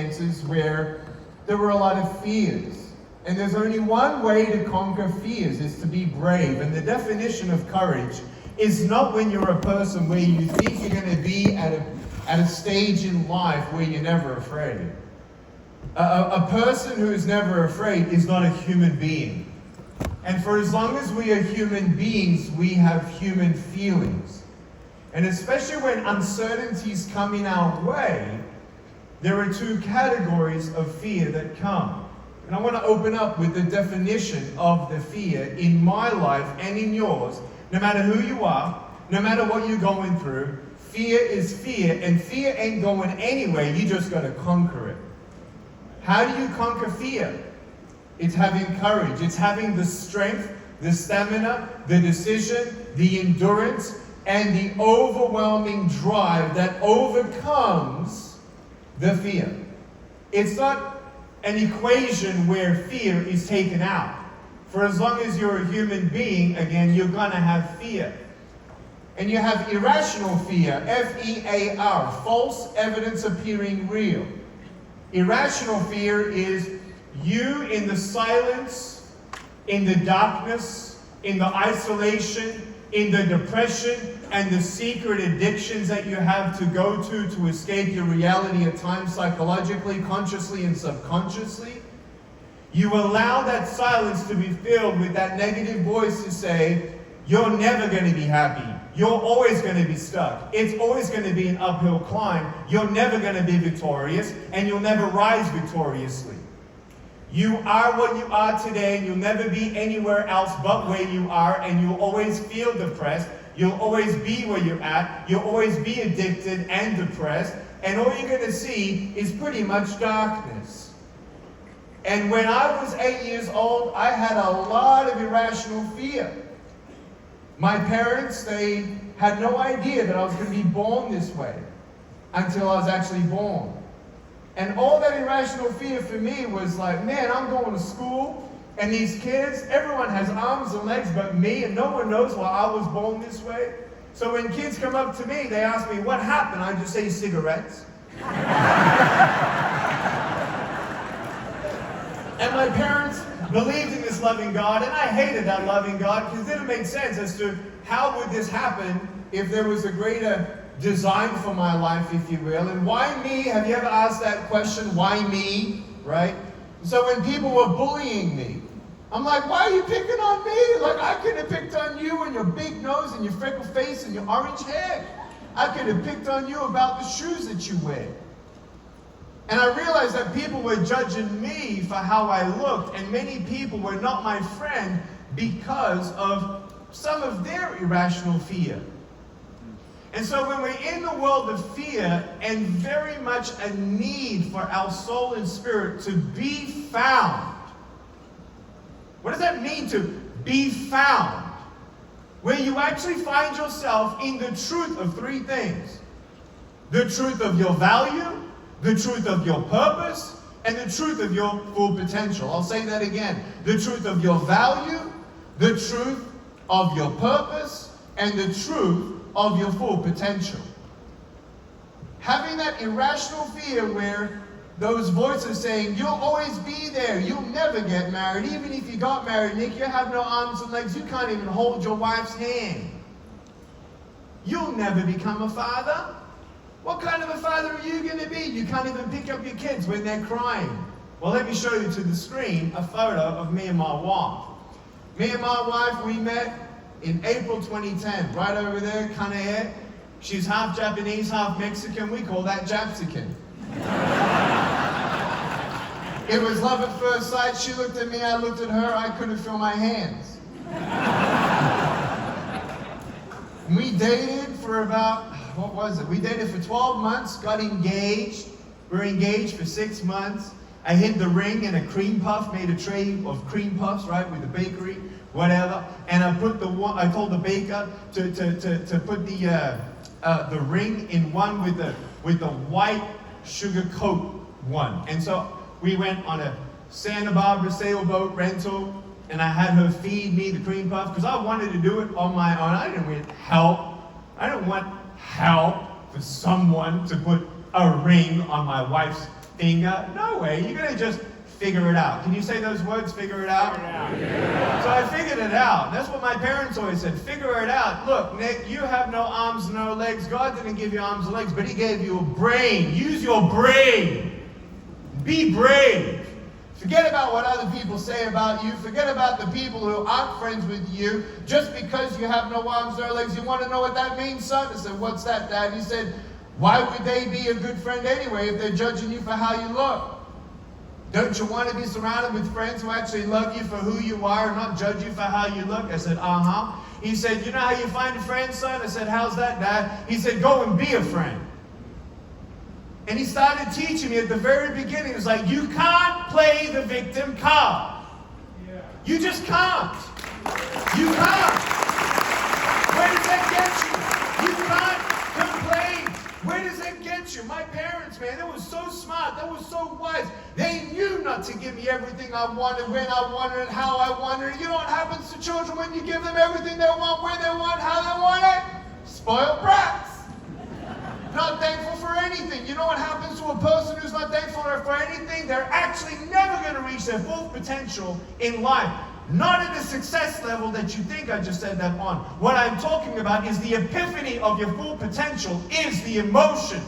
circumstances where there were a lot of fears. And there's only one way to conquer fears, is to be brave. And the definition of courage is not when you're a person where you think you're going to be at a stage in life where you're never afraid. A person who is never afraid is not a human being. And for as long as we are human beings, we have human feelings. And especially when uncertainties come in our way, there are two categories of fear that come. And I want to open up with the definition of the fear in my life and in yours. No matter who you are, no matter what you're going through, fear is fear, and fear ain't going anywhere. You just got to conquer it. How do you conquer fear? It's having courage. It's having the strength, the stamina, the decision, the endurance, and the overwhelming drive that overcomes the fear. It's not an equation where fear is taken out. For as long as you're a human being, again, you're going to have fear. And you have irrational fear, F-E-A-R, false evidence appearing real. Irrational fear is you in the silence, in the darkness, in the isolation, in the depression, and the secret addictions that you have to go to escape your reality at times, psychologically, consciously, and subconsciously. You allow that silence to be filled with that negative voice to say, you're never going to be happy. You're always going to be stuck. It's always going to be an uphill climb. You're never going to be victorious, and you'll never rise victoriously. You are what you are today, and you'll never be anywhere else but where you are, and you'll always feel depressed. You'll always be where you're at. You'll always be addicted and depressed, and all you're going to see is pretty much darkness. And when I was 8 years old, I had a lot of irrational fear. My parents, they had no idea that I was going to be born this way until I was actually born. And all that irrational fear for me was like, man, I'm going to school, and these kids, everyone has arms and legs but me, and no one knows why I was born this way. So when kids come up to me, they ask me, what happened? I just say cigarettes. And my parents believed in this loving God, and I hated that loving God because it didn't make sense as to how would this happen if there was a greater design for my life, if you will. And why me? Have you ever asked that question? Why me? Right? So when people were bullying me, I'm like, why are you picking on me? Like, I could have picked on you and your big nose and your freckled face and your orange hair. I could have picked on you about the shoes that you wear. And I realized that people were judging me for how I looked, and many people were not my friend because of some of their irrational fear. And so when we're in the world of fear and very much a need for our soul and spirit to be found, what does that mean to be found? Where you actually find yourself in the truth of three things. The truth of your value, the truth of your purpose, and the truth of your full potential. I'll say that again. The truth of your value, the truth of your purpose, and the truth of your full potential. Having that irrational fear where those voices saying, you'll always be there, you'll never get married. Even if you got married, Nick, you have no arms and legs, you can't even hold your wife's hand. You'll never become a father. What kind of a father are you going to be? You can't even pick up your kids when they're crying. Well, let me show you to the screen a photo of me and my wife. Me and my wife, we met in April 2010, right over there, kind of hair. She's half Japanese, half Mexican. We call that Japsican. It was love at first sight. She looked at me, I looked at her, I couldn't feel my hands. We dated for about, what was it? We dated for 12 months, got engaged. We were engaged for 6 months. I hid the ring in a cream puff, made a tray of cream puffs, right, with the bakery, whatever. And I told the baker to put the ring in one with the white sugar coat one. And so we went on a Santa Barbara sailboat rental, and I had her feed me the cream puff because I wanted to do it on my own. I didn't want help. I didn't want help for someone to put a ring on my wife's finger. No way. You're going to just figure it out. Can you say those words, figure it out? Yeah. So I figured it out. That's what my parents always said, figure it out. Look, Nick, you have no arms, no legs. God didn't give you arms and legs, but He gave you a brain. Use your brain. Be brave. Forget about what other people say about you. Forget about the people who aren't friends with you. Just because you have no arms or legs, you want to know what that means, son? I said, what's that, Dad? He said, why would they be a good friend anyway if they're judging you for how you look? Don't you want to be surrounded with friends who actually love you for who you are and not judge you for how you look? I said, uh-huh. He said, you know how you find a friend, son? I said, how's that, Dad? He said, go and be a friend. And he started teaching me at the very beginning. It was like, you can't play the victim card. You just can't. You can't. Where does that get you? You can't complain. Where does that get you? My parents, man, they were so smart. They were so wise. They knew not to give me everything I wanted, when I wanted it, how I wanted it. You know what happens to children when you give them everything they want, when they want, how they want it? Spoiled brats. Not thankful for anything. You know what happens to a person who's not thankful for anything? They're actually never going to reach their full potential in life. Not at the success level that you think I just said that on. What I'm talking about is the epiphany of your full potential is the emotion.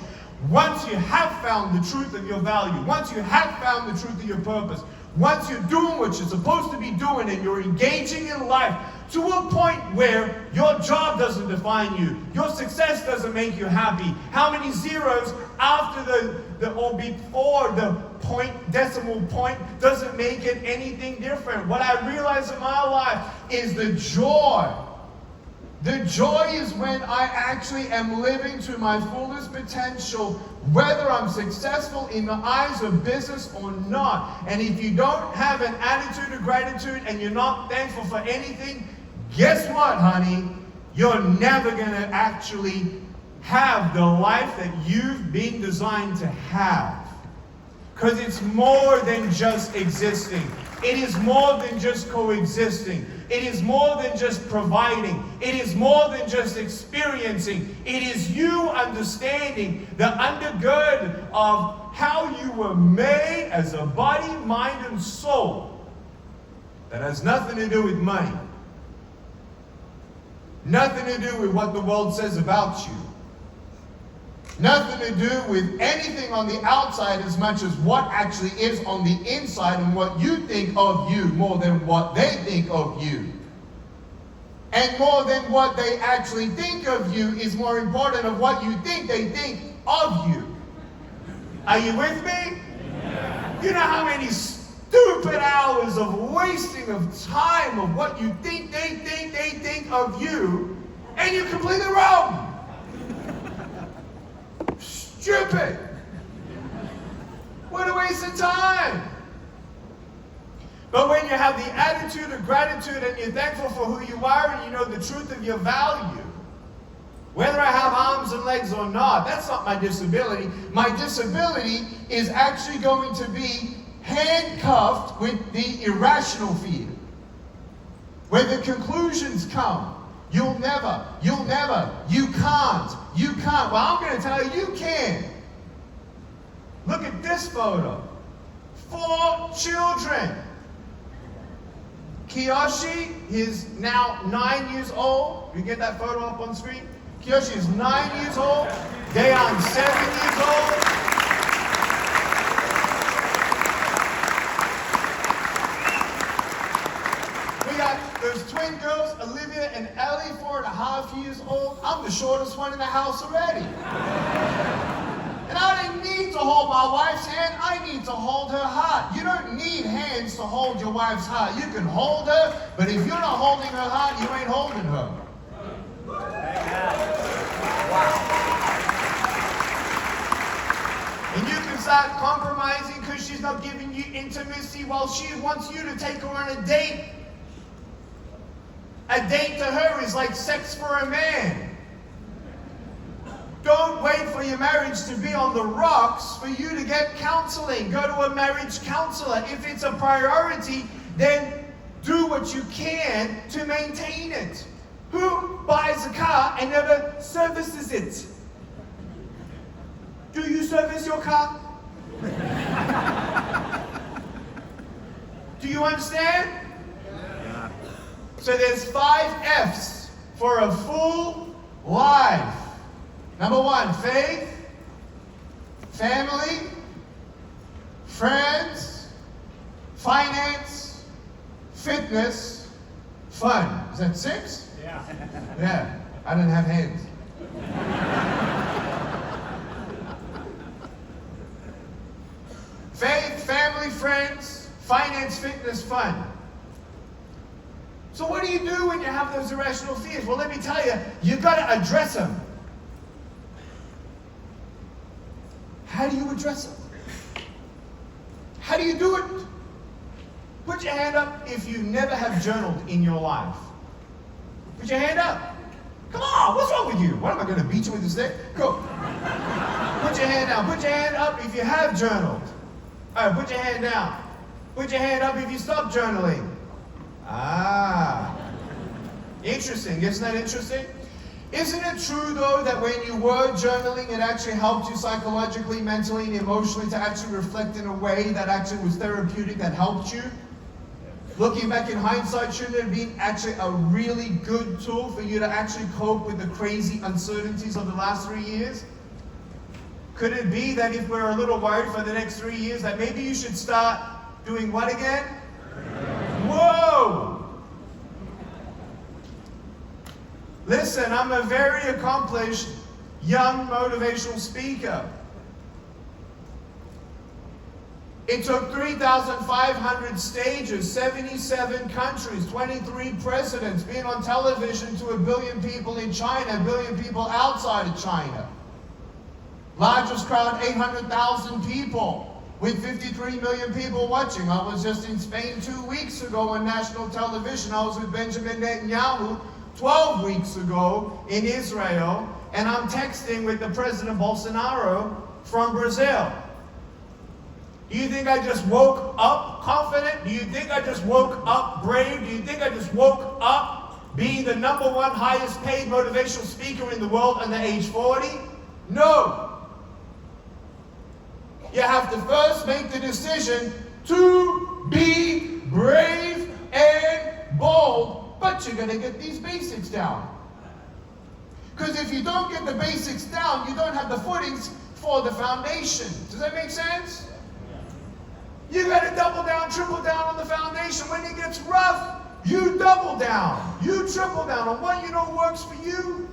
Once you have found the truth of your value, once you have found the truth of your purpose, once you're doing what you're supposed to be doing and you're engaging in life to a point where your job doesn't define you, your success doesn't make you happy, how many zeros after the or before the decimal point doesn't make it anything different. What I realize in my life is the joy. The joy is when I actually am living to my fullest potential, whether I'm successful in the eyes of business or not. And if you don't have an attitude of gratitude and you're not thankful for anything, guess what, honey? You're never going to actually have the life that you've been designed to have. Because it's more than just existing. It is more than just coexisting. It is more than just providing. It is more than just experiencing. It is you understanding the undergird of how you were made as a body, mind, and soul. That has nothing to do with money. Nothing to do with what the world says about you. Nothing to do with anything on the outside as much as what actually is on the inside and what you think of you more than what they think of you. And more than what they actually think of you is more important of what you think they think of you. Are you with me? Yeah. You know how many stupid hours of wasting of time of what you think they think of you, and you're completely wrong. Stupid. What a waste of time. But when you have the attitude of gratitude and you're thankful for who you are and you know the truth of your value, whether I have arms and legs or not, that's not my disability. My disability is actually going to be handcuffed with the irrational fear. When the conclusions come, you can't. Well, I'm going to tell you, you can. Look at this photo. 4 children. Kiyoshi is now 9 years old. You get that photo up on screen? Kiyoshi is 9 years old. Dayon 7 years old. There's twin girls, Olivia and Ellie, 4.5 years old. I'm the shortest one in the house already. And I didn't need to hold my wife's hand. I need to hold her heart. You don't need hands to hold your wife's heart. You can hold her, but if you're not holding her heart, you ain't holding her. And you can start compromising because she's not giving you intimacy while she wants you to take her on a date. A date to her is like sex for a man. Don't wait for your marriage to be on the rocks for you to get counseling. Go to a marriage counselor. If it's a priority, then do what you can to maintain it. Who buys a car and never services it? Do you service your car? you understand? So there's 5 F's for a full life. Number 1, faith, family, friends, finance, fitness, fun. Is that 6? Yeah. Yeah, I didn't have hands. Faith, family, friends, finance, fitness, fun. So what do you do when you have those irrational fears? Well, let me tell you, you've got to address them. How do you address them? How do you do it? Put your hand up if you never have journaled in your life. Put your hand up. Come on, what's wrong with you? What, am I going to beat you with a stick? Go. Put your hand down. Put your hand up if you have journaled. All right, put your hand down. Put your hand up if you stop journaling. Ah. Interesting. Isn't that interesting? Isn't it true, though, that when you were journaling, it actually helped you psychologically, mentally, and emotionally to actually reflect in a way that actually was therapeutic, that helped you? Looking back in hindsight, shouldn't it have been actually a really good tool for you to actually cope with the crazy uncertainties of the last 3 years? Could it be that if we're a little worried for the next 3 years, that maybe you should start doing what again? Whoa! Listen, I'm a very accomplished young motivational speaker. It took 3,500 stages, 77 countries, 23 presidents, being on television to 1 billion people in China, 1 billion people outside of China. Largest crowd, 800,000 people, with 53 million people watching. I was just in Spain 2 weeks ago on national television. I was with Benjamin Netanyahu 12 weeks ago in Israel, and I'm texting with the President Bolsonaro from Brazil. Do you think I just woke up confident? Do you think I just woke up brave? Do you think I just woke up being the #1 highest paid motivational speaker in the world under age 40? No. You have to first make the decision to be brave and bold, but you're going to get these basics down. Because if you don't get the basics down, you don't have the footings for the foundation. Does that make sense? You got to double down, triple down on the foundation. When it gets rough, you double down. You triple down on what you know works for you.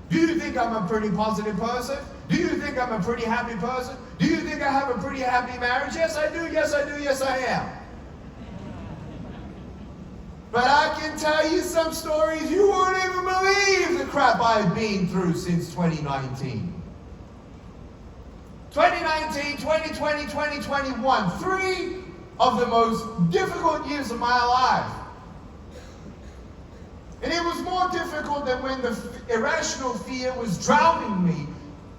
Do you think I'm a pretty positive person? Do you think I'm a pretty happy person? Do you think I have a pretty happy marriage? Yes, I do. Yes, I do. Yes, I am. But I can tell you some stories you won't even believe the crap I've been through since 2019. 2019, 2020, 2021, 3 of the most difficult years of my life. And it was more difficult than when the irrational fear was drowning me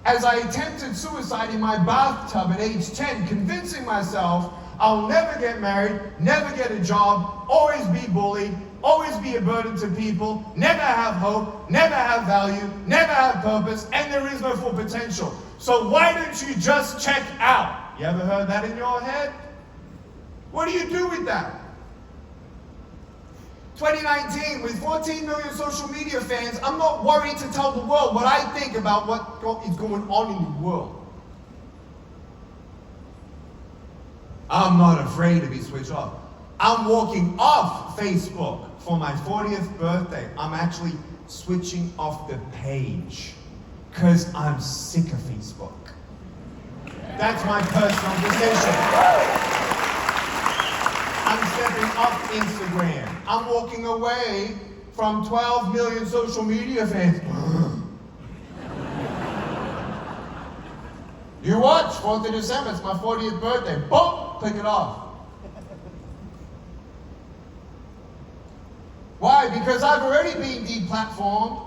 as I attempted suicide in my bathtub at age 10, convincing myself I'll never get married, never get a job, always be bullied, always be a burden to people, never have hope, never have value, never have purpose, and there is no full potential. So why don't you just check out? You ever heard that in your head? What do you do with that? 2019, with 14 million social media fans, I'm not worried to tell the world what I think about what is going on in the world. I'm not afraid to be switched off. I'm walking off Facebook for my 40th birthday. I'm actually switching off the page because I'm sick of Facebook. That's my personal decision. I'm stepping off Instagram. I'm walking away from 12 million social media fans. You watch 4th of December, it's my 40th birthday. Boom, click it off. Why? Because I've already been deplatformed.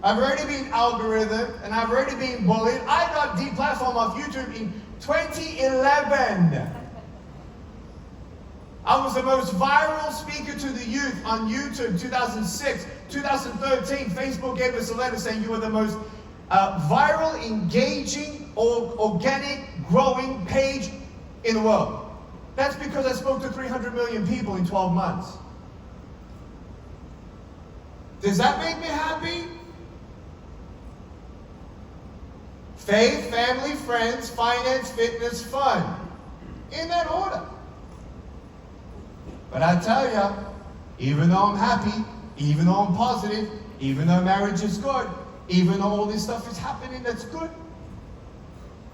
I've already been algorithmed, and I've already been bullied. I got deplatformed off YouTube in 2011. I was the most viral speaker to the youth on YouTube, 2006. 2013, Facebook gave us a letter saying you were the most viral, engaging, or organic, growing page in the world. That's because I spoke to 300 million people in 12 months. Does that make me happy? Faith, family, friends, finance, fitness, fun. In that order. But I tell you, even though I'm happy, even though I'm positive, even though marriage is good, even though all this stuff is happening that's good,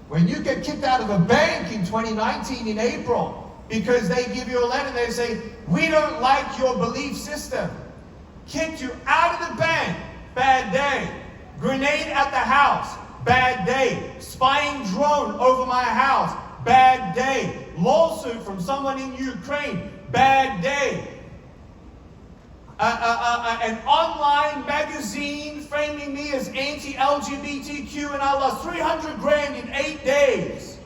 when you get kicked out of a bank in 2019 in April because they give you a letter and they say, we don't like your belief system, kicked you out of the bank, bad day. Grenade at the house, bad day. Spying drone over my house, bad day. Lawsuit from someone in Ukraine, bad day. An online magazine framing me as anti-LGBTQ and I lost 300 grand in 8 days.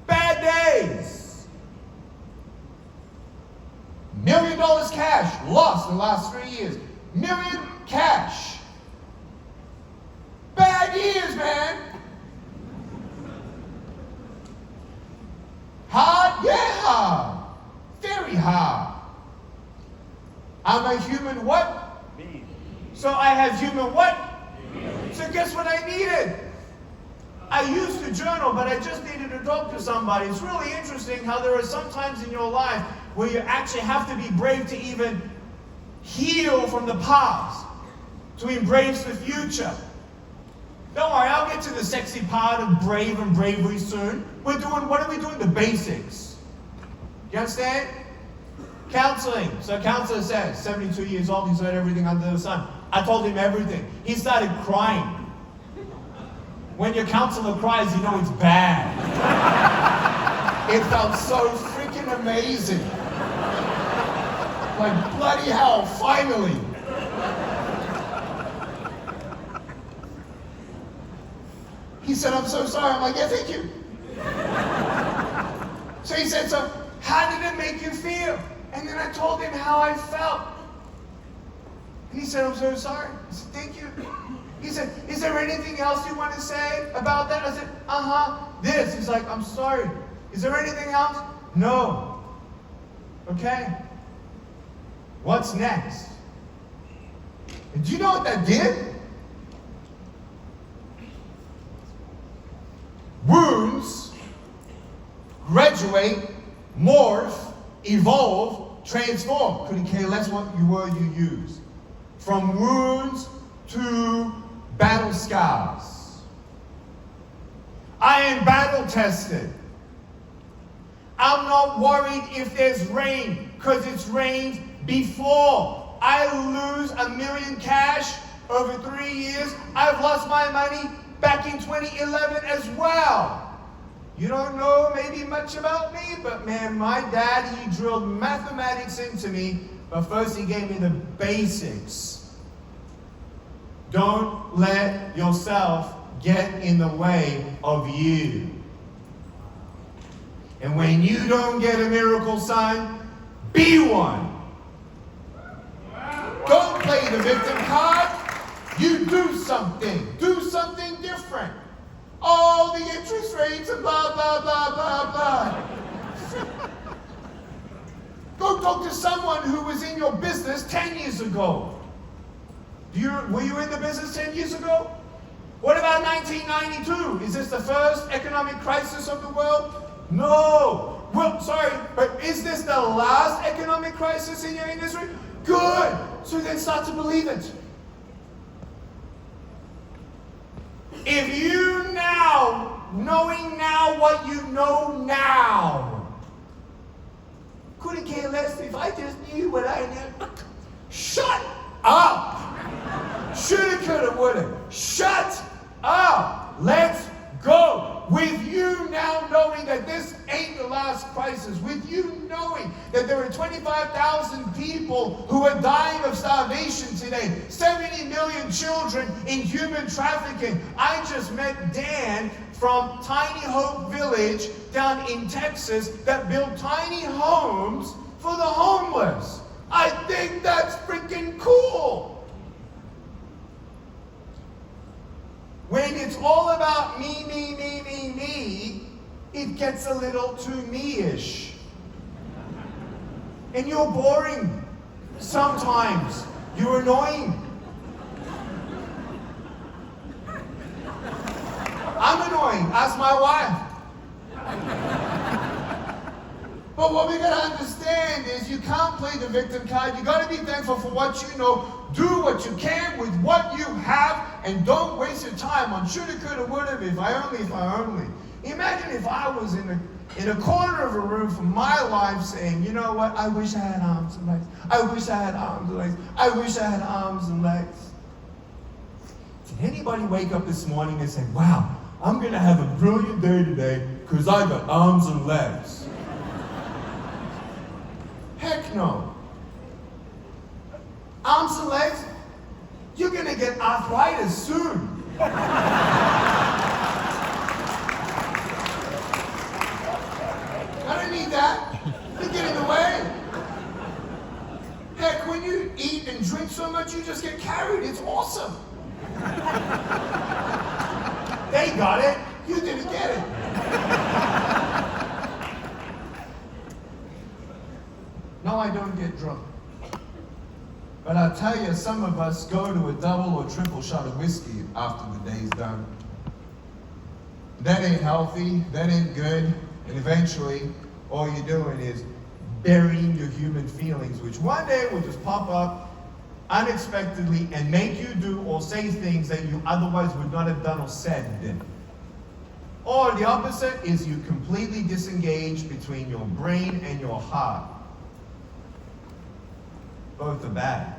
Bad days. $1 million cash lost in the last 3 years. Million cash. Bad years, man. Hard? Yeah. Very hard. I'm a human what? Being. So I have human what? Being. So guess what I needed? I used to journal, but I just needed to talk to somebody. It's really interesting how there are some times in your life where you actually have to be brave to even heal from the past, to embrace the future. Don't worry, I'll get to the sexy part of brave and bravery soon. What are we doing? The basics. You understand? Counseling. So counselor says, 72 years old, he's heard everything under the sun. I told him everything. He started crying. When your counselor cries, you know it's bad. It felt so freaking amazing. Like, bloody hell, finally. He said, I'm so sorry. I'm like, yeah, thank you. So he said, so how did it make you feel? And then I told him how I felt. And he said, I'm so sorry. I said, thank you. He said, is there anything else you want to say about that? I said, this. He's like, I'm sorry. Is there anything else? No. Okay. What's next? And do you know what that did? Wounds graduate, morph, evolve, transform. Couldn't care less what word you use. From wounds to battle scars. I am battle tested. I'm not worried if there's rain, because it's rained before. I lose $1 million cash over 3 years. I've lost my money back in 2011 as well. You don't know maybe much about me, but man, my dad, he drilled mathematics into me, but first he gave me the basics. Don't let yourself get in the way of you. And when you don't get a miracle sign, be one. Don't play the victim card. You do something. Do something different. All the interest rates and blah, blah, blah, blah, blah. Go talk to someone who was in your business 10 years ago. Were you in the business 10 years ago? What about 1992? Is this the first economic crisis of the world? No. Well, sorry, but is this the last economic crisis in your industry? Good. So then start to believe it. If you now, knowing now what you know now, couldn't care less if I just knew what I knew. Shut up. Shoulda, coulda, woulda. Shut up. Let's go. With you now knowing that this ain't the last crisis, with you knowing that there are 25,000 people who are dying of starvation today, 70 million children in human trafficking. I just met Dan from Tiny Hope Village down in Texas that built tiny homes for the homeless. I think that's freaking cool. When it's all about me, it gets a little too me-ish. And you're boring. Sometimes. You're annoying. I'm annoying. Ask my wife. But what we gotta understand is you can't play the victim card. You gotta be thankful for what you know. Do what you can with what you have, and don't waste your time on shoulda, coulda, woulda, if I only. Imagine if I was in a corner of a room for my life saying, you know what, I wish I had arms and legs. I wish I had arms and legs. I wish I had arms and legs. Did anybody wake up this morning and say, wow, I'm gonna have a brilliant day today because I got arms and legs? Heck no. Arms and legs, you're gonna get arthritis soon. I don't need that. You get in the way. Heck, when you eat and drink so much, you just get carried. It's awesome. They got it. You didn't get it. No, I don't get drunk. But I'll tell you, some of us go to a double or triple shot of whiskey after the day's done. That ain't healthy, that ain't good, and eventually all you're doing is burying your human feelings, which one day will just pop up unexpectedly and make you do or say things that you otherwise would not have done or said. Or the opposite is you completely disengage between your brain and your heart. Both are bad.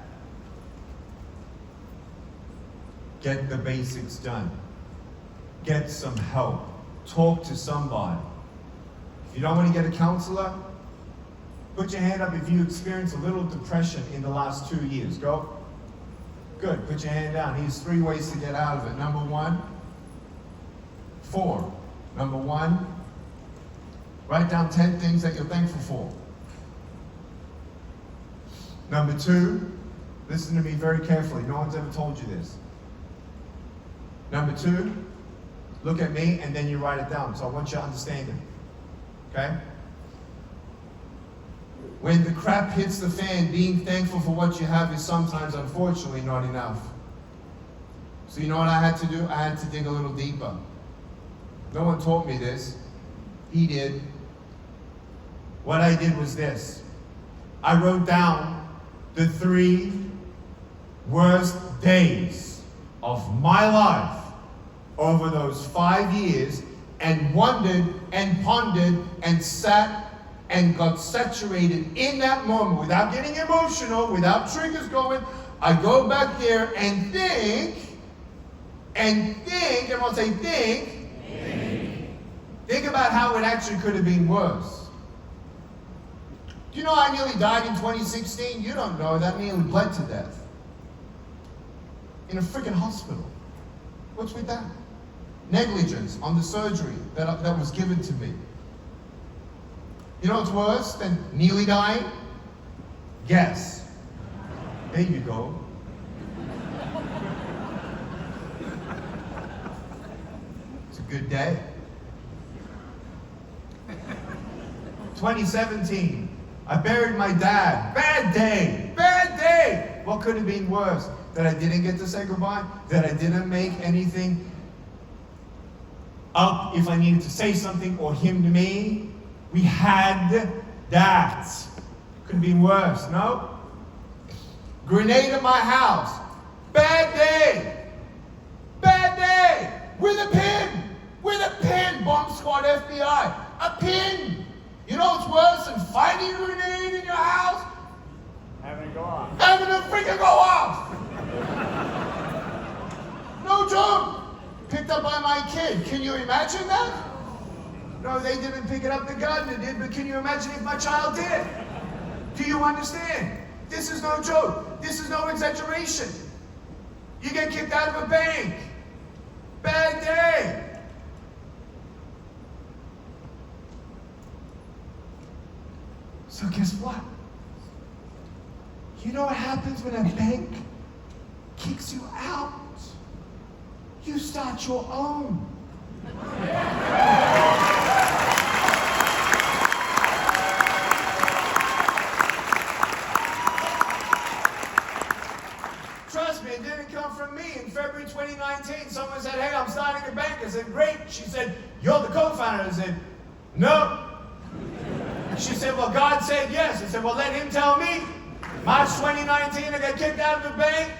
Get the basics done. Get some help. Talk to somebody. If you don't want to get a counselor, put your hand up if you experience a little depression in the last 2 years. Go. Good. Put your hand down. Here's 3 ways to get out of it. Number 1, 4. Number 1, write down 10 things that you're thankful for. Number 2, listen to me very carefully. No one's ever told you this. Number 2, look at me and then you write it down. So I want you to understand it. Okay? When the crap hits the fan, being thankful for what you have is sometimes, unfortunately, not enough. So you know what I had to do? I had to dig a little deeper. No one taught me this. He did. What I did was this. I wrote down the 3 worst days of my life over those 5 years and wondered and pondered and sat and got saturated in that moment without getting emotional, without triggers going. I go back there and think, everyone say think. Think about how it actually could have been worse. Do you know I nearly died in 2016? You don't know that. I nearly bled to death. In a freaking hospital. What's with that? Negligence on the surgery that was given to me. You know what's worse than nearly dying? Guess. There you go. It's a good day. 2017. I buried my dad. Bad day. Bad day. What could have been worse? That I didn't get to say goodbye? That I didn't make anything up if I needed to say something or him to me? We had that. Could have been worse, no? Grenade at my house. Bad day. Bad day. With a pin. With a pin. Bomb squad FBI. A pin. You know what's worse than finding a grenade in your house? Having it go off. Having it freaking go off. No joke. Picked up by my kid. Can you imagine that? No, they didn't pick it up. The gardener did. But can you imagine if my child did? Do you understand? This is no joke. This is no exaggeration. You get kicked out of a bank. Bad day. So guess what? You know what happens when a bank kicks you out? You start your own. No. She said, well, God said yes. I said, well, let him tell me. March 2019, I got kicked out of the bank.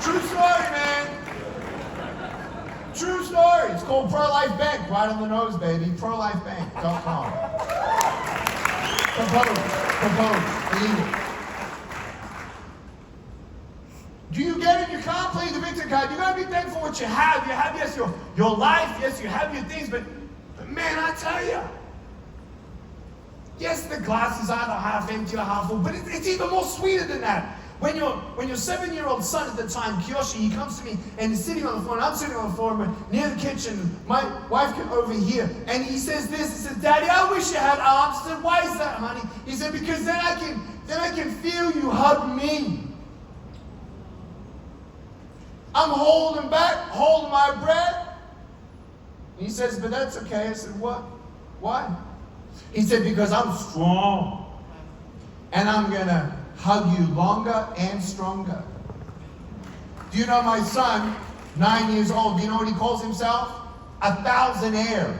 True story, man. True story. It's called Pro-Life Bank. Right on the nose, baby. ProLifeBank.com. Propose. Illegal. Do you get it? You can't play the victim card. You gotta be thankful for what you have. You have, yes, your life. Yes, you have your things, but man, I tell you, yes, the glass is either half empty or half full, but it's even more sweeter than that. When your 7-year-old son at the time, Kiyoshi, he comes to me and he's sitting on the floor, and I'm sitting on the floor near the kitchen. My wife came over here, and he says this. He says, "Daddy, I wish you had arms." I said, "Why is that, honey?" He said, "Because then I can feel you hug me." I'm holding back, holding my breath. He says, "But that's okay." I said, "What? Why?" He said, "Because I'm strong. And I'm going to hug you longer and stronger." Do you know my son, 9 years old, do you know what he calls himself? A thousandaire.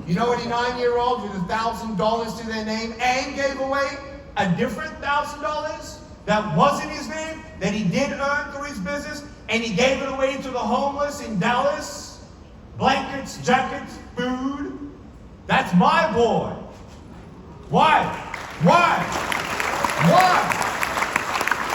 You know what a 9-year-old with $1,000 to their name and gave away a different $1,000 that wasn't his name, that he did earn through his business, and he gave it away to the homeless in Dallas? Blankets, jackets, food. That's my boy. Why?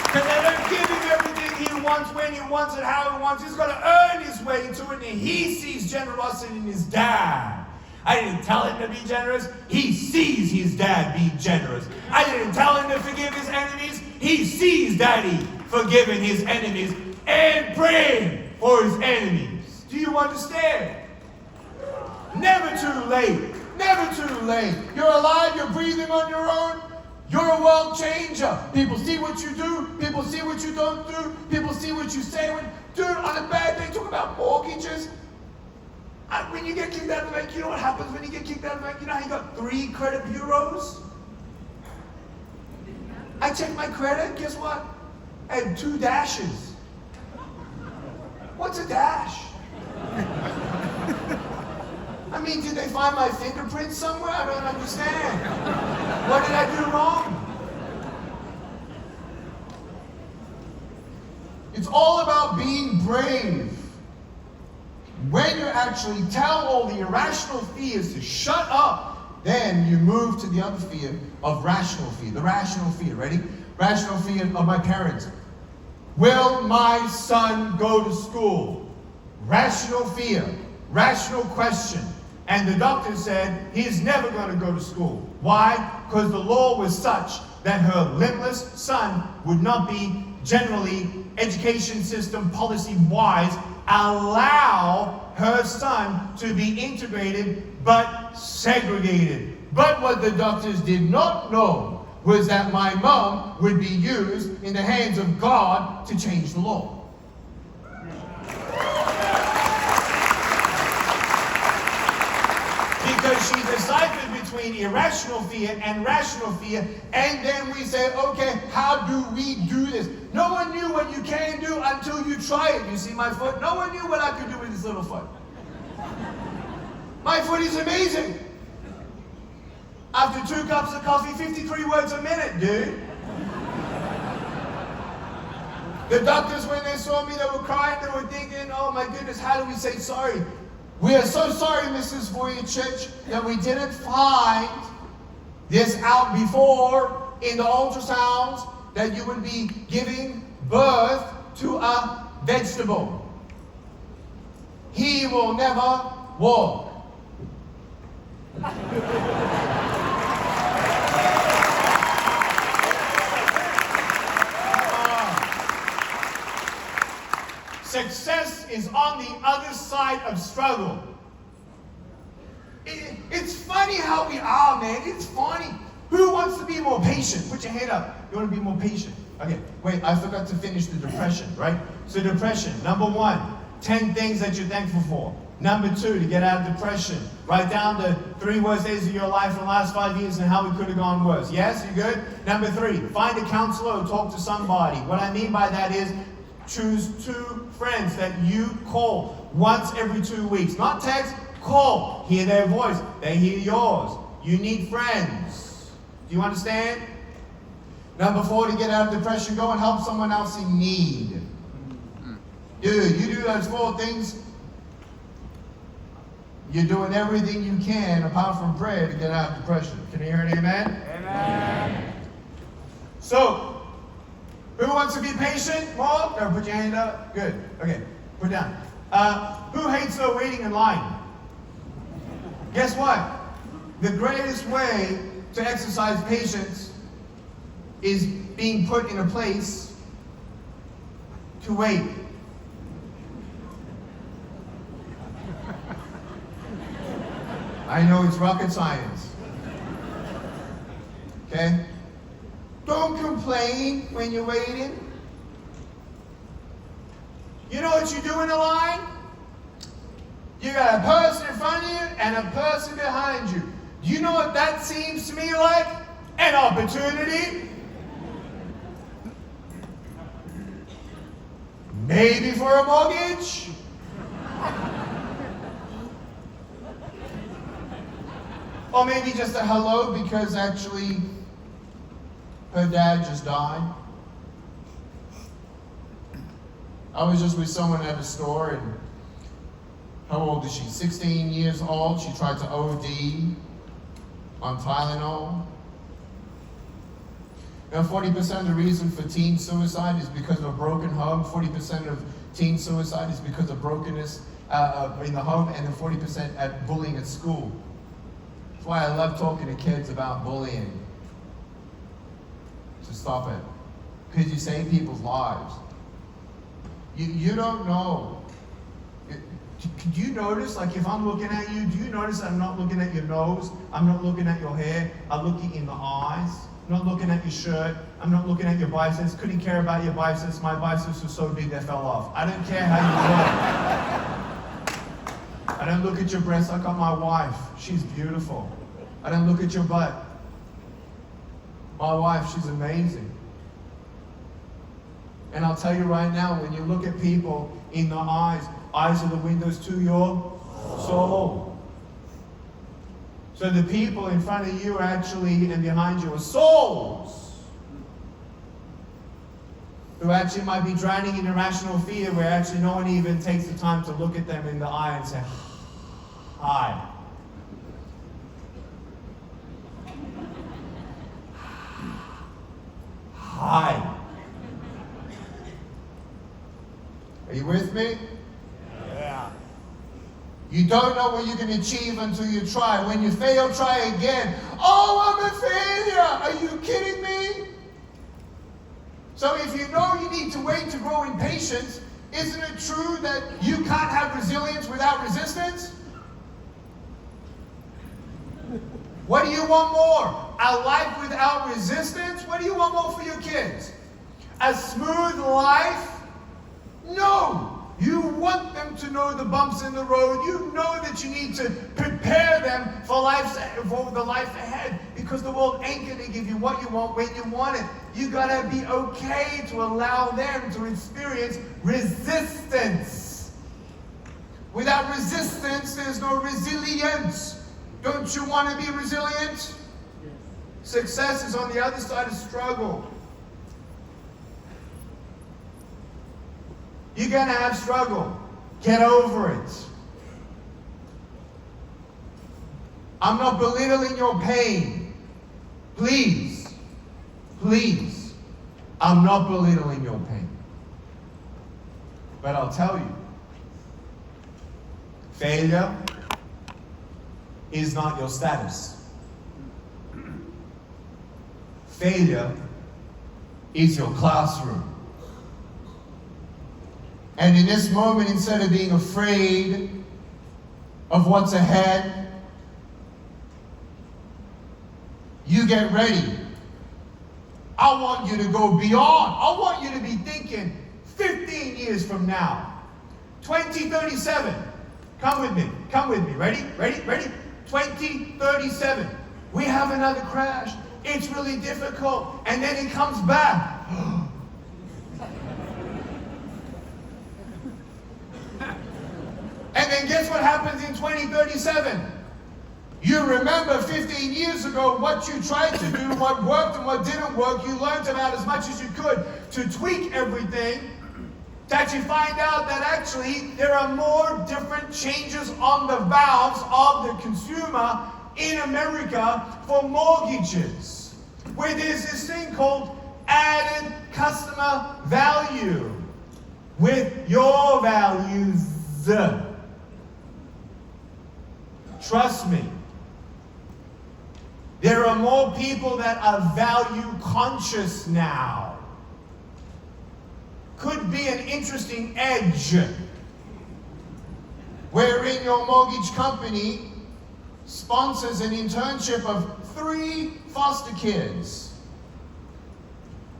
Because they don't give him everything he wants, when he wants it, how he wants. He's got to earn his way into it, and he sees generosity in his dad. I didn't tell him to be generous. He sees his dad be generous. I didn't tell him to forgive his enemies. He sees daddy forgiving his enemies and praying for his enemies. Do you understand? Never too late. Never too late. You're alive. You're breathing on your own. You're a world changer. People see what you do. People see what you don't do. People see what you say. Dude, on a bad day, talk about mortgages. When you get kicked out of the bank, you know what happens when you get kicked out of the bank? You know how you got 3 credit bureaus? I checked my credit. Guess what? I had 2 dashes. What's a dash? I mean, did they find my fingerprints somewhere? I don't understand. What did I do wrong? It's all about being brave. When you actually tell all the irrational fears to shut up, then you move to the other fear of rational fear. The rational fear, ready? Rational fear of my parents. Will my son go to school? Rational fear, rational question. And the doctor said he's never going to go to school. Why? Because the law was such that her limbless son would not be generally, education system policy-wise, allow her son to be integrated but segregated. But what the doctors did not know was that my mom would be used in the hands of God to change the law. Because she deciphered between irrational fear and rational fear, and then we say, okay, how do we do this? No one knew what you can do until you try it. You see my foot? No one knew what I could do with this little foot. My foot is amazing. After 2 cups of coffee, 53 words a minute, dude. The doctors, when they saw me, they were crying. They were thinking, oh my goodness, how do we say sorry? We are so sorry, Mrs. Vujicic, that we didn't find this out before in the ultrasounds, that you would be giving birth to a vegetable. He will never walk. Success is on the other side of struggle. It's funny how we are, man. It's funny. Who wants to be more patient? Put your hand up. You want to be more patient? Okay, wait, I forgot to finish the depression, right? So depression, number 1, 10 things that you're thankful for. Number 2, to get out of depression, write down the 3 worst days of your life in the last 5 years and how it could have gone worse. Yes, you good? Number 3, find a counselor or talk to somebody. What I mean by that is, Choose 2 friends that you call once every 2 weeks. Not text, call. Hear their voice. They hear yours. You need friends. Do you understand? Number 4, to get out of depression, go and help someone else in need. Dude, you do those 4 things, you're doing everything you can, apart from prayer, to get out of depression. Can you hear an amen? Amen. So, who wants to be patient? More? Go, put your hand up. Good. Okay, put it down. Who hates waiting in line? Guess what? The greatest way to exercise patience is being put in a place to wait. I know it's rocket science. Okay? Don't complain when you're waiting. You know what you do in a line? You got a person in front of you and a person behind you. Do you know what that seems to me like? An opportunity. Maybe for a mortgage. Or maybe just a hello because actually her dad just died. I was just with someone at a store, and how old is she? 16 years old. She tried to OD on Tylenol. Now, 40% of the reason for teen suicide is because of a broken home. 40% of teen suicide is because of brokenness in the home, and then 40% at bullying at school. That's why I love talking to kids about bullying. So stop it. Because you save people's lives. You don't know. Do you notice, like if I'm looking at you, do you notice I'm not looking at your nose? I'm not looking at your hair. I'm looking in the eyes. I'm not looking at your shirt. I'm not looking at your biceps. Couldn't care about your biceps. My biceps were so big they fell off. I don't care how you look. I don't look at your breasts. I got my wife. She's beautiful. I don't look at your butt. My wife, she's amazing. And I'll tell you right now, when you look at people in the eyes are the windows to your soul. So the people in front of you actually and behind you are souls who actually might be drowning in irrational fear, where actually no one even takes the time to look at them in the eye and say, hi. Hi. Are you with me? Yeah. You don't know what you can achieve until you try. When you fail, try again. Oh, I'm a failure. Are you kidding me? So if you know you need to wait to grow in patience, isn't it true that you can't have resilience without resistance? What do you want more? A life without resistance? What do you want more for your kids? A smooth life? No! You want them to know the bumps in the road. You know that you need to prepare them for the life ahead, because the world ain't going to give you what you want when you want it. You got to be okay to allow them to experience resistance. Without resistance, there's no resilience. Don't you want to be resilient? Yes. Success is on the other side of struggle. You're going to have struggle. Get over it. I'm not belittling your pain. Please, please, I'm not belittling your pain. But I'll tell you, failure is not your status. Failure is your classroom. And in this moment, instead of being afraid of what's ahead, you get ready. I want you to go beyond. I want you to be thinking 15 years from now. 2037. Come with me. Come with me. Ready? Ready? Ready? 2037. We have another crash. It's really difficult. And then it comes back. And then guess what happens in 2037? You remember 15 years ago what you tried to do, what worked and what didn't work. You learned about as much as you could to tweak everything, to actually find out that actually there are more different changes on the valves of the consumer in America for mortgages, where there's this thing called added customer value with your values. Trust me. There are more people that are value conscious now. Could be an interesting edge wherein your mortgage company sponsors an internship of 3 foster kids.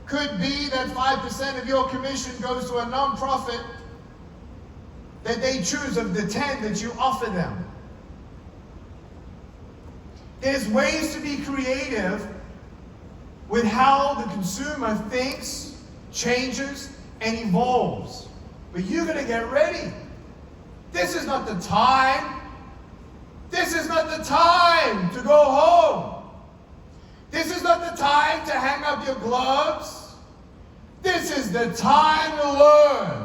Could be that 5% of your commission goes to a non-profit that they choose of the 10 that you offer them. There's ways to be creative with how the consumer thinks, changes, and evolves. But you're going to get ready. This is not the time. This is not the time to go home. This is not the time to hang up your gloves. This is the time to learn.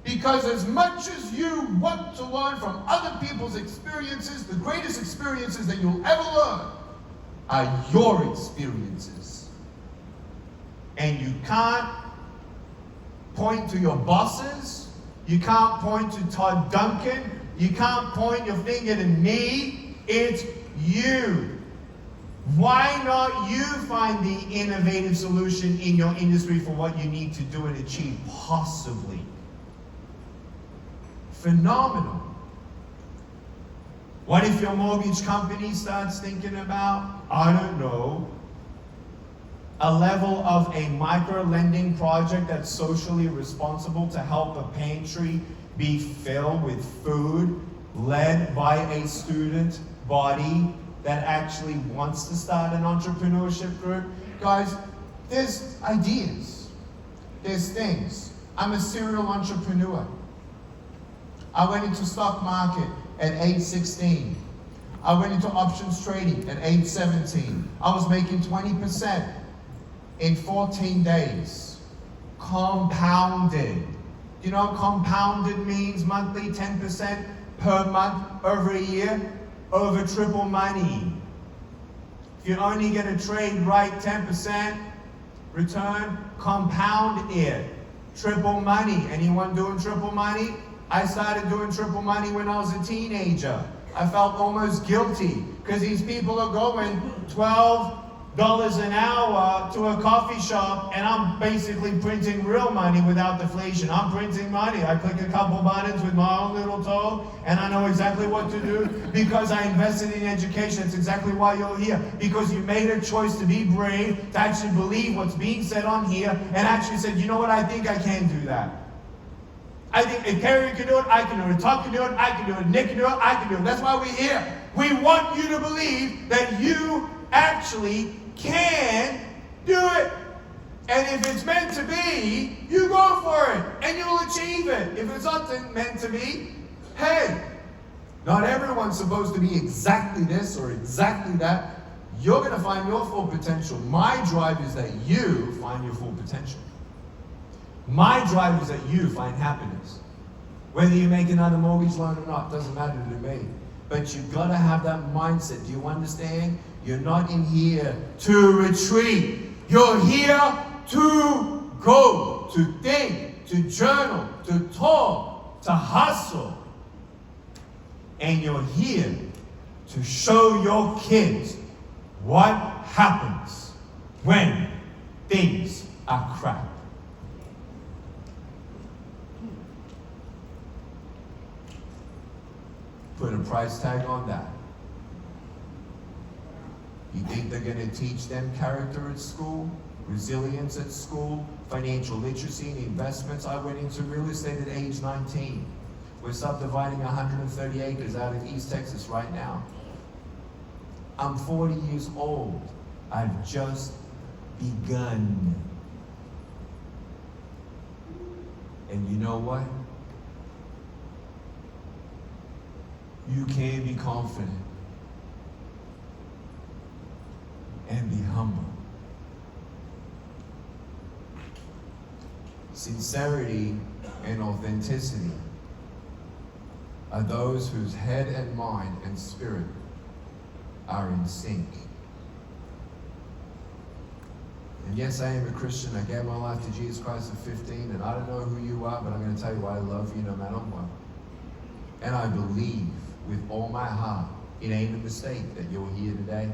Because as much as you want to learn from other people's experiences, the greatest experiences that you'll ever learn are your experiences. And you can't point to your bosses. You can't point to Todd Duncan. You can't point your finger to me. It's you. Why not you find the innovative solution in your industry for what you need to do and achieve? Possibly. Phenomenal. What if your mortgage company starts thinking about, I don't know, a level of a micro-lending project that's socially responsible to help a pantry be filled with food led by a student body that actually wants to start an entrepreneurship group? Guys, there's ideas. There's things. I'm a serial entrepreneur. I went into stock market at age 16. I went into options trading at age 17. I was making 20% in 14 days. Compounded. You know what compounded means? Monthly 10% per month over a year, over triple money. If you only get a trade right 10% return, compound it. Triple money. Anyone doing triple money? I started doing triple money when I was a teenager. I felt almost guilty because these people are going $12 an hour to a coffee shop and I'm basically printing real money without deflation. I'm printing money. I click a couple buttons with my own little toe and I know exactly what to do because I invested in education. It's exactly why you're here. Because you made a choice to be brave, to actually believe what's being said on here and actually said, you know what, I think I can do that. I think if Carrie can do it, I can do it. If Todd can do it, I can do it. Nick can do it, I can do it. That's why we're here. We want you to believe that you actually can do it. And if it's meant to be, you go for it. And you'll achieve it. If it's not meant to be, hey, not everyone's supposed to be exactly this or exactly that. You're going to find your full potential. My drive is that you find your full potential. My drive is that you find happiness. Whether you make another mortgage loan or not, doesn't matter to me. But you've got to have that mindset. Do you understand? You're not in here to retreat. You're here to go, to think, to journal, to talk, to hustle. And you're here to show your kids what happens when things are crap. Put a price tag on that. You think they're going to teach them character at school, resilience at school, financial literacy and investments? I went into real estate at age 19. We're subdividing 130 acres out of East Texas right now. I'm 40 years old. I've just begun. And you know what? you can be confident and be humble. Sincerity and authenticity are those whose head and mind and spirit are in sync. And yes, I am a Christian. I gave my life to Jesus Christ at 15, and I don't know who you are, but I'm going to tell you I love you no matter what. And I believe with all my heart it ain't a mistake that you're here today.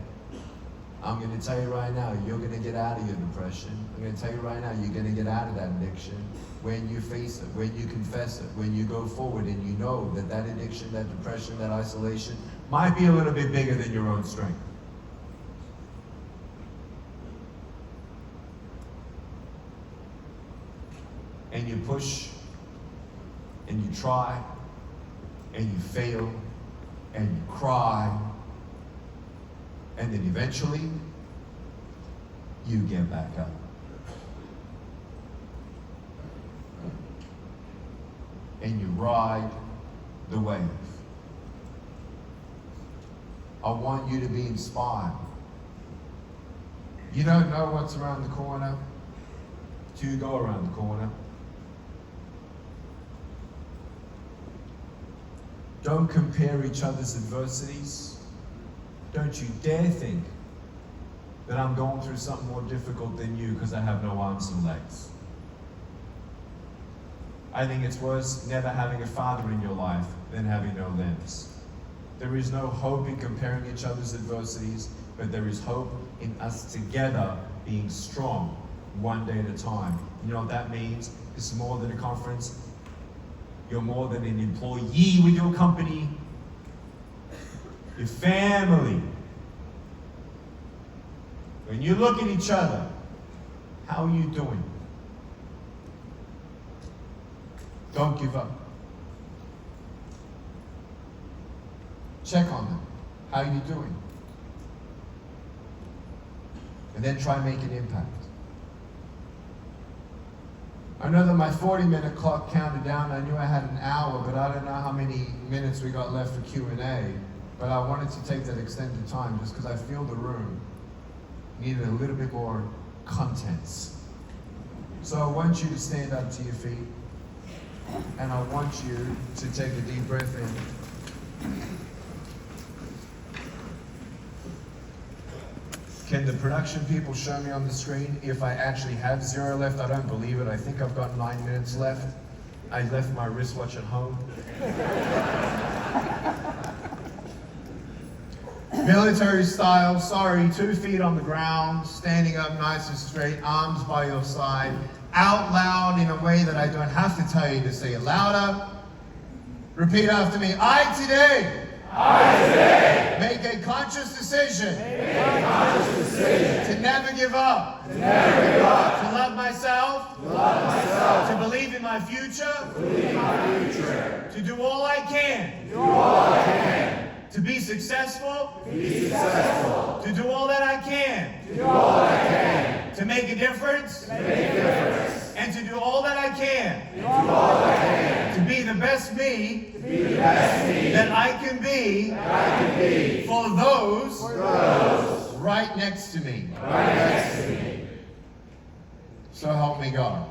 I'm going to tell you right now, you're going to get out of your depression. I'm going to tell you right now, you're going to get out of that addiction when you face it, when you confess it, when you go forward and you know that that addiction, that depression, that isolation might be a little bit bigger than your own strength. And you push, and you try, and you fail, and you cry, and then eventually, you get back up. And you ride the wave. I want you to be inspired. You don't know what's around the corner till you go around the corner. Don't compare each other's adversities. Don't you dare think that I'm going through something more difficult than you because I have no arms and legs. I think it's worse never having a father in your life than having no limbs. There is no hope in comparing each other's adversities, but there is hope in us together being strong one day at a time. You know what that means? It's more than a conference. You're more than an employee with your company. Your family. When you look at each other, how are you doing? Don't give up. Check on them. How are you doing? And then try and make an impact. I know that my 40-minute clock counted down. I knew I had an hour, but I don't know how many minutes we got left for Q&A. But I wanted to take that extended time just because I feel the room needed a little bit more contents. So I want you to stand up to your feet, and I want you to take a deep breath in. Can the production people show me on the screen if I actually have 0 left? I don't believe it. I think I've got 9 minutes left. I left my wristwatch at home. Military style, sorry, 2 feet on the ground, standing up nice and straight, arms by your side, out loud in a way that I don't have to tell you to say it louder. Repeat after me. I today make a conscious decision to never give up, to love myself, to believe in my future, to do all I can, to be successful, to do all that I can, to make a difference, and to do all that I can, to be the best me, that I can be, for those right next to me. So help me God.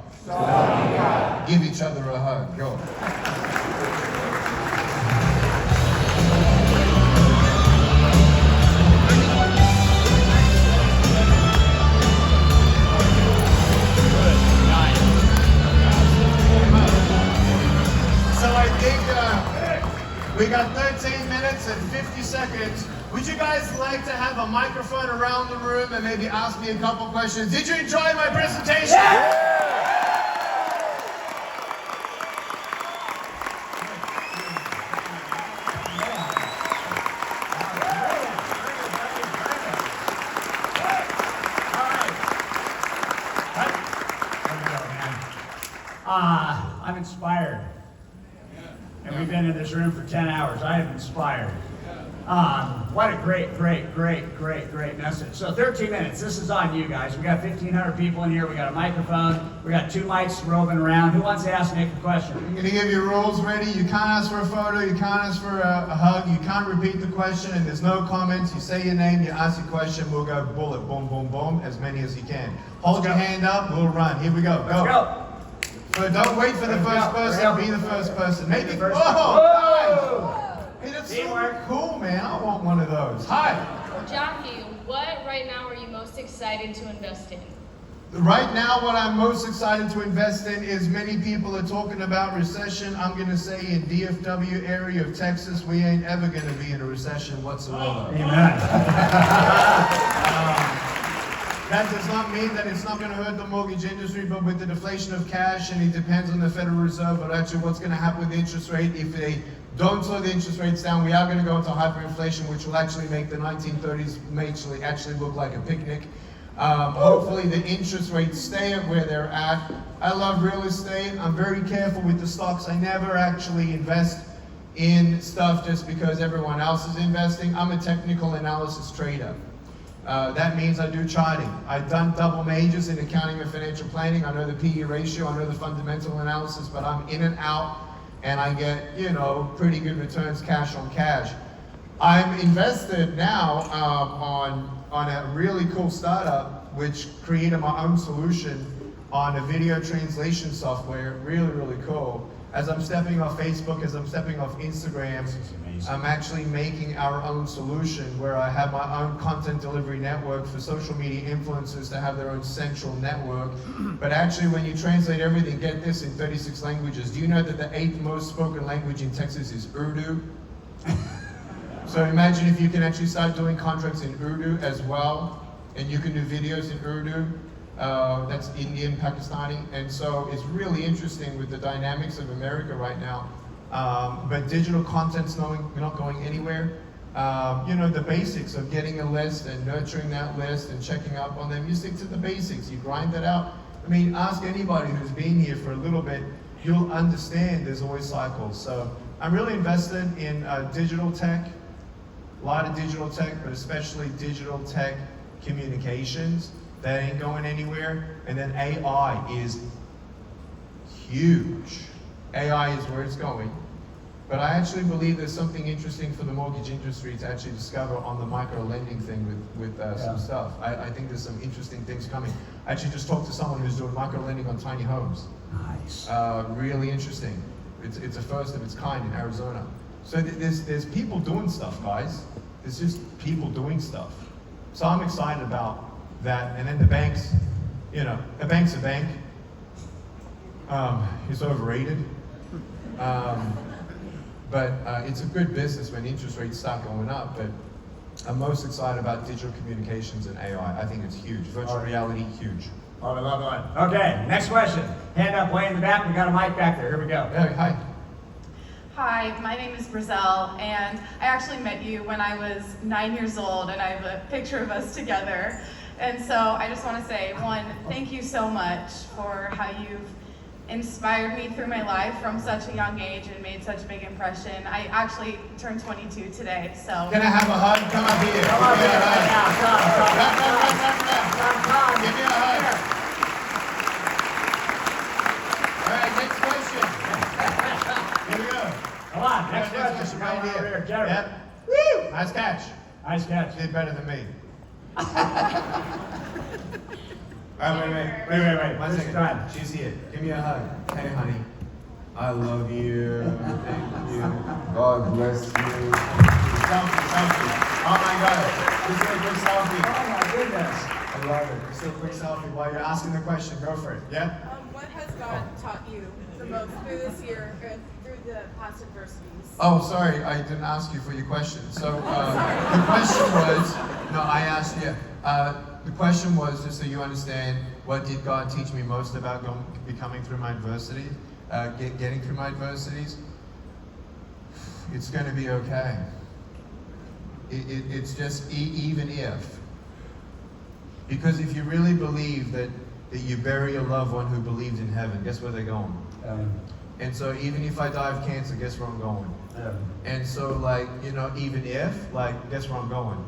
Give each other a hug. Go. We got 13 minutes and 50 seconds. Would you guys like to have a microphone around the room and maybe ask me a couple questions? Did you enjoy my presentation? Yeah! I'm inspired. And we've been in this room for 10 hours. I am inspired. What a great message. So 13 minutes. This is on you guys. We got 1,500 people in here. We got a microphone. We got 2 mics roving around. Who wants to ask Nick a question? I'm going to give you rules ready. You can't ask for a photo. You can't ask for a hug. You can't repeat the question, and there's no comments. You say your name, you ask your question. We'll go bullet, boom, boom, boom, as many as you can. Hold your hand up. We'll run. Here we go. Let's go. So don't wait for the first person. Be the first person. Make it. Whoa! Hey, that's so cool, man. I want one of those. Hi. Jackie, what right now are you most excited to invest in? Right now, what I'm most excited to invest in is many people are talking about recession. I'm going to say in DFW area of Texas, we ain't ever going to be in a recession whatsoever. Amen. That does not mean that it's not going to hurt the mortgage industry, but with the deflation of cash, and it depends on the Federal Reserve, but actually what's going to happen with the interest rate, if they don't slow the interest rates down, we are going to go into hyperinflation, which will actually make the 1930s actually look like a picnic. Hopefully the interest rates stay at where they're at. I love real estate. I'm very careful with the stocks. I never actually invest in stuff just because everyone else is investing. I'm a technical analysis trader. That means I do charting. I've done double majors in accounting and financial planning. I know the PE ratio, I know the fundamental analysis, but I'm in and out, and I get, pretty good returns cash on cash. I'm invested now on a really cool startup which created my own solution on a video translation software. Really cool. As I'm stepping off Facebook, as I'm stepping off Instagram, I'm actually making our own solution where I have my own content delivery network for social media influencers to have their own central network. But actually when you translate everything, get this, in 36 languages. Do you know that the 8th most spoken language in Texas is Urdu? So imagine if you can actually start doing contracts in Urdu as well, and you can do videos in Urdu. That's Indian, Pakistani, and so it's really interesting with the dynamics of America right now. But digital content's not going anywhere. The basics of getting a list and nurturing that list and checking up on them. You stick to the basics, you grind that out. I mean, ask anybody who's been here for a little bit, you'll understand there's always cycles. So I'm really invested in digital tech, a lot of digital tech, but especially digital tech communications. That ain't going anywhere. And then AI is huge. AI is where it's going. But I actually believe there's something interesting for the mortgage industry to actually discover on the micro lending thing with some stuff. I think there's some interesting things coming. I actually just talked to someone who's doing micro lending on tiny homes. Nice. Really interesting. It's a first of its kind in Arizona. So there's people doing stuff, guys. There's just people doing stuff. So I'm excited about that. And then the banks, a bank's a bank. It's overrated. But it's a good business when interest rates start going up. But I'm most excited about digital communications and AI. I think it's huge. Virtual reality, huge. Oh, I love it. Okay, next question. Hand up way in the back. We got a mic back there. Here we go. Hey, hi. Hi, my name is Brazelle, and I actually met you when I was 9 years old, and I have a picture of us together. And so I just want to say, one, thank you so much for how you've inspired me through my life from such a young age and made such a big impression. I actually turned 22 today, so. Can I have a hug? Come up here. Come on, Give me a hug. Come. Give me a hug. All right, next question. Here we go. Come on, next question. Right Over here. Jeremy. Yep. Woo! Nice catch. Nice catch. You did better than me. All right, wait. One second. Time. She's here. Give me a hug. Hey, honey. I love you. Thank you. God bless you. Selfie. Oh my God. Just do a quick selfie. Oh my goodness. I love it. Just do a quick selfie while you're asking the question. Go for it. Yeah? What has God taught you the most through this year and through the past adversities? Oh, sorry, I didn't ask you for your question. So the question was, no, I asked you. The question was, just so you understand, what did God teach me most about becoming through my adversity, getting through my adversities? It's going to be okay. It's just even if. Because if you really believe that you bury a loved one who believed in heaven, guess where they're going? And so even if I die of cancer, guess where I'm going? And so, like, you know, even if, like, guess where I'm going?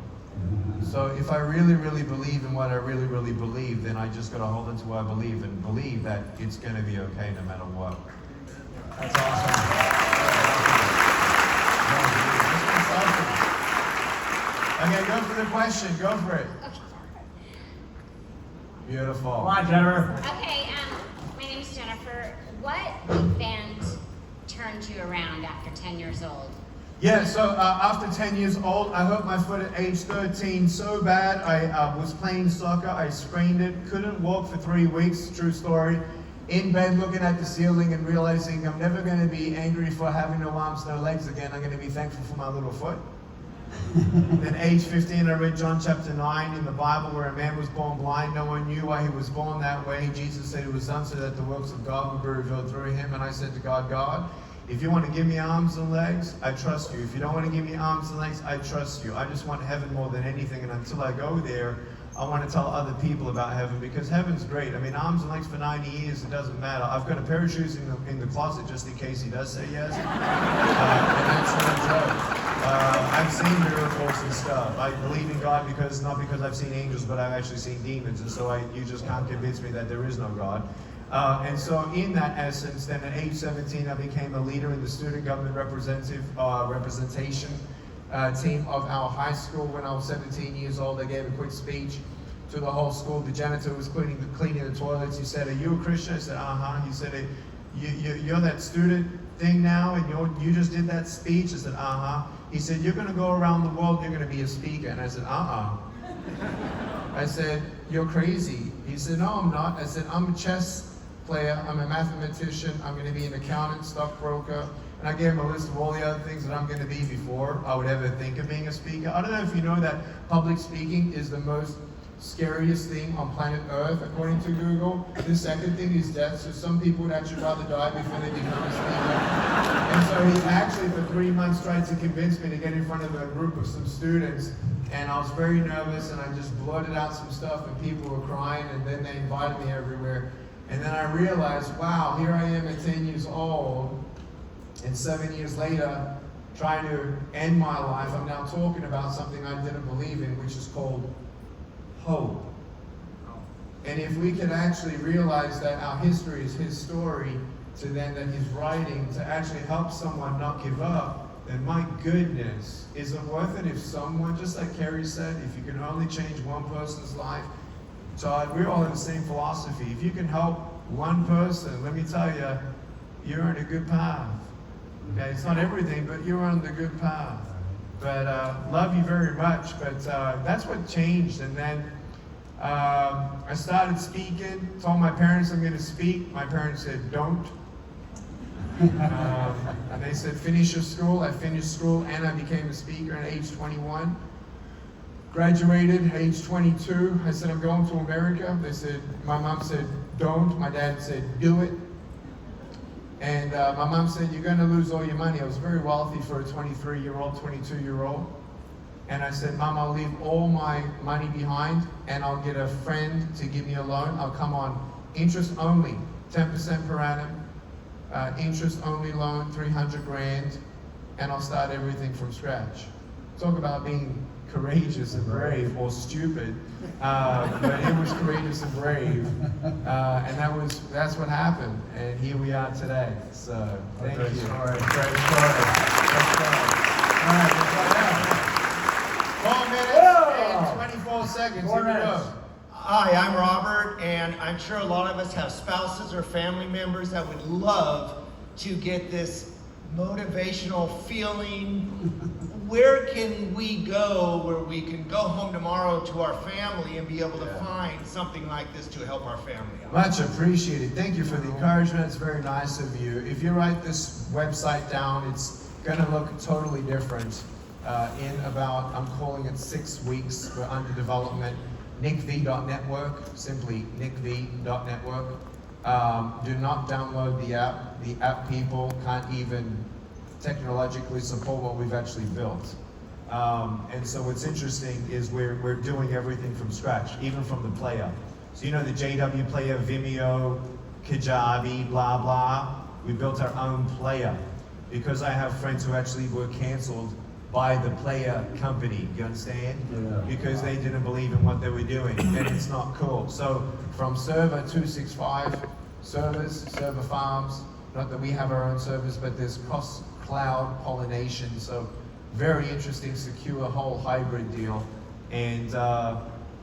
So if I really, really believe in what I really, really believe, then I just got to hold on to what I believe and believe that it's going to be okay no matter what. That's awesome. Okay, go for the question. Go for it. Okay. Beautiful. Come on, Jennifer. Okay, my name is Jennifer. What event turned you around after 10 years old? Yeah, so after 10 years old, I hurt my foot at age 13 so bad. I was playing soccer, I sprained it, couldn't walk for 3 weeks, true story. In bed looking at the ceiling and realizing I'm never going to be angry for having no arms, no legs again. I'm going to be thankful for my little foot. At age 15, I read John chapter 9 in the Bible where a man was born blind. No one knew why he was born that way. Jesus said it was done so that the works of God would be revealed through him. And I said to God, God, if you want to give me arms and legs, I trust you. If you don't want to give me arms and legs, I trust you. I just want heaven more than anything. And until I go there, I want to tell other people about heaven because heaven's great. I mean, arms and legs for 90 years, it doesn't matter. I've got a pair of shoes in the closet just in case he does say yes. And that's no joke. I've seen miracles and stuff. I believe in God not because I've seen angels, but I've actually seen demons. And so you just can't convince me that there is no God. And so in that essence, then at age 17, I became a leader in the student government representation team of our high school. When I was 17 years old, I gave a quick speech to the whole school. The janitor was cleaning the toilets. He said, "Are you a Christian?" I said, "Uh-huh." He said, "You're that student thing now, and you just did that speech?" I said, "Uh-huh." He said, "You're going to go around the world, you're going to be a speaker." And I said, "Uh-uh." I said, "You're crazy." He said, "No, I'm not." I said, "I'm a chess player, I'm a mathematician, I'm going to be an accountant, stockbroker." And I gave him a list of all the other things that I'm going to be before I would ever think of being a speaker. I don't know if you know that public speaking is the most scariest thing on planet Earth, according to Google. The second thing is death, so some people would actually rather die before they become a speaker. And so he actually, for 3 months, tried to convince me to get in front of a group of some students. And I was very nervous, and I just blurted out some stuff, and people were crying, and then they invited me everywhere. And then I realized, wow, here I am at 10 years old, and 7 years later, trying to end my life. I'm now talking about something I didn't believe in, which is called hope. And if we can actually realize that our history is his story, to then that he's writing to actually help someone not give up, then my goodness, is it worth it if someone, just like Kerry said, if you can only change one person's life? Todd, we're all in the same philosophy. If you can help one person, let me tell you, you're on a good path. Okay, it's not everything, but you're on the good path. But love you very much. But that's what changed. And then I started speaking, told my parents I'm going to speak. My parents said, "Don't." And they said, "Finish your school." I finished school and I became a speaker at age 21. Graduated at age 22. I said, "I'm going to America." They said, my mom said, "Don't." My dad said, "Do it." And my mom said, "You're going to lose all your money." I was very wealthy for a 23-year-old, 22-year-old. And I said, "Mom, I'll leave all my money behind and I'll get a friend to give me a loan. I'll come on interest only, 10% per annum, interest only loan, 300 grand, and I'll start everything from scratch." Talk about being courageous and brave, or stupid, but it was courageous and brave, and that's what happened, and here we are today. So thank you. Great story. Great story. Let's go. All right, let's go down. 4 minutes and 24 seconds. 4 Here we minutes. go. Hi, I'm Robert, and I'm sure a lot of us have spouses or family members that would love to get this motivational feeling. Where can we go where we can go home tomorrow to our family and be able to find something like this to help our family out? Much appreciated. Thank you for the encouragement. It's very nice of you. If you write this website down, it's going to look totally different in about, I'm calling it 6 weeks. We're under development. nickv.network, simply nickv.network. Do not download the app. The app people can't even technologically support what we've actually built. And so what's interesting is we're doing everything from scratch, even from the player. So you know the JW player, Vimeo, Kajabi, blah, blah. We built our own player. because I have friends who actually were canceled by the player company, you understand? Because they didn't believe in what they were doing, and it's not cool. So from server 265, server farms, not that we have our own servers, but there's cross-cloud pollination, so very interesting, secure, whole hybrid deal. And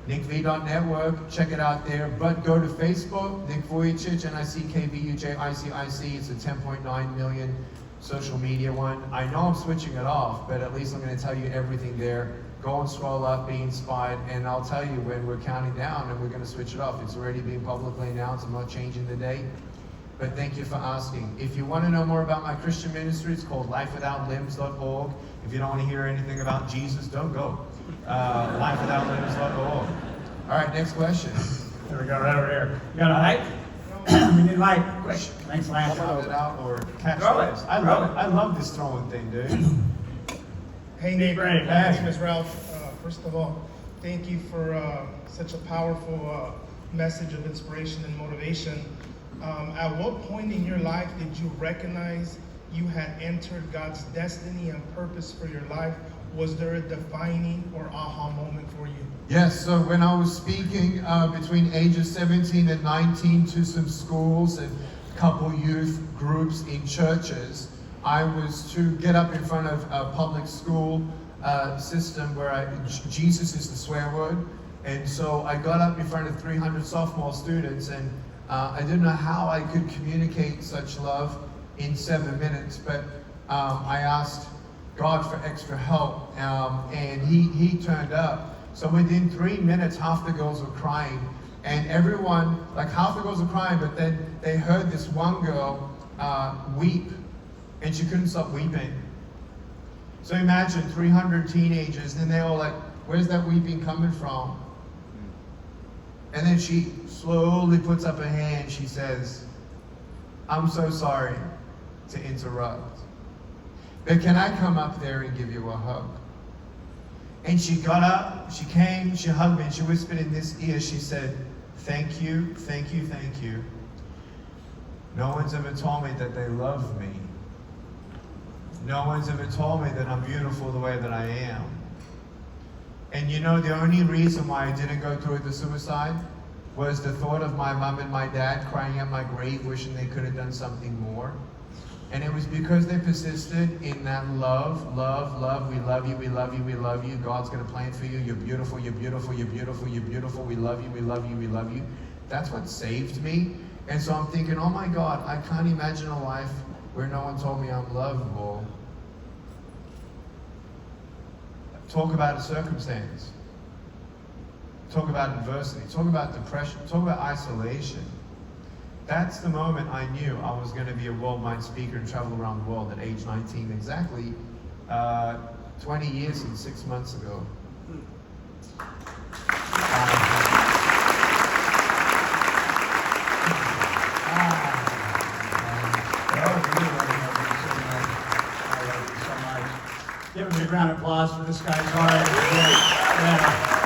nickv.network, check it out there, but go to Facebook, Nick Vujicic, NICKVUJICIC, it's a 10.9 million social media one. I know I'm switching it off, but at least I'm going to tell you everything there. Go and scroll up, be inspired, and I'll tell you when we're counting down and we're going to switch it off. It's already being publicly announced. I'm not changing the date. But thank you for asking. If you want to know more about my Christian ministry, it's called lifewithoutlimbs.org. If you don't want to hear anything about Jesus, don't go. Lifewithoutlimbs.org. All right, next question. There we go, right over here. You got a height? We need light. Quick. Thanks, Lance. Throw it out or catch Throw it. this. I love this throwing thing, dude. Hey Nate, Great. my name is Ralph. First of all, thank you for such a powerful message of inspiration and motivation. At what point in your life did you recognize you had entered God's destiny and purpose for your life? Was there a defining or aha moment for you? Yes, so when I was speaking between ages 17 and 19 to some schools and a couple youth groups in churches, I was to get up in front of a public school system where Jesus is the swear word. And so I got up in front of 300 sophomore students, and I didn't know how I could communicate such love in 7 minutes, but I asked God for extra help, and he turned up. So within 3 minutes, half the girls were crying, and everyone, like half the girls were crying, but then they heard this one girl weep, and she couldn't stop weeping. So imagine 300 teenagers, and they all like, where's that weeping coming from? And then she slowly puts up her hand, she says, I'm so sorry to interrupt, but can I come up there and give you a hug? And she got up, she came, she hugged me, and she whispered in this ear, she said, thank you, thank you, thank you. No one's ever told me that they love me. No one's ever told me that I'm beautiful the way that I am. And you know, the only reason why I didn't go through the suicide was the thought of my mom and my dad crying at my grave, wishing they could have done something more. And it was because they persisted in that love, love, love, we love you, we love you, we love you, God's got a plan for you, you're beautiful, you're beautiful, you're beautiful, you're beautiful, we love you, we love you, we love you. That's what saved me. And so I'm thinking, oh my God, I can't imagine a life where no one told me I'm lovable. Talk about a circumstance. Talk about adversity. Talk about depression. Talk about isolation. That's the moment I knew I was going to be a worldwide speaker and travel around the world at age 19, exactly 20 years and 6 months ago. Give him a round of applause for this guy's heart. Yeah.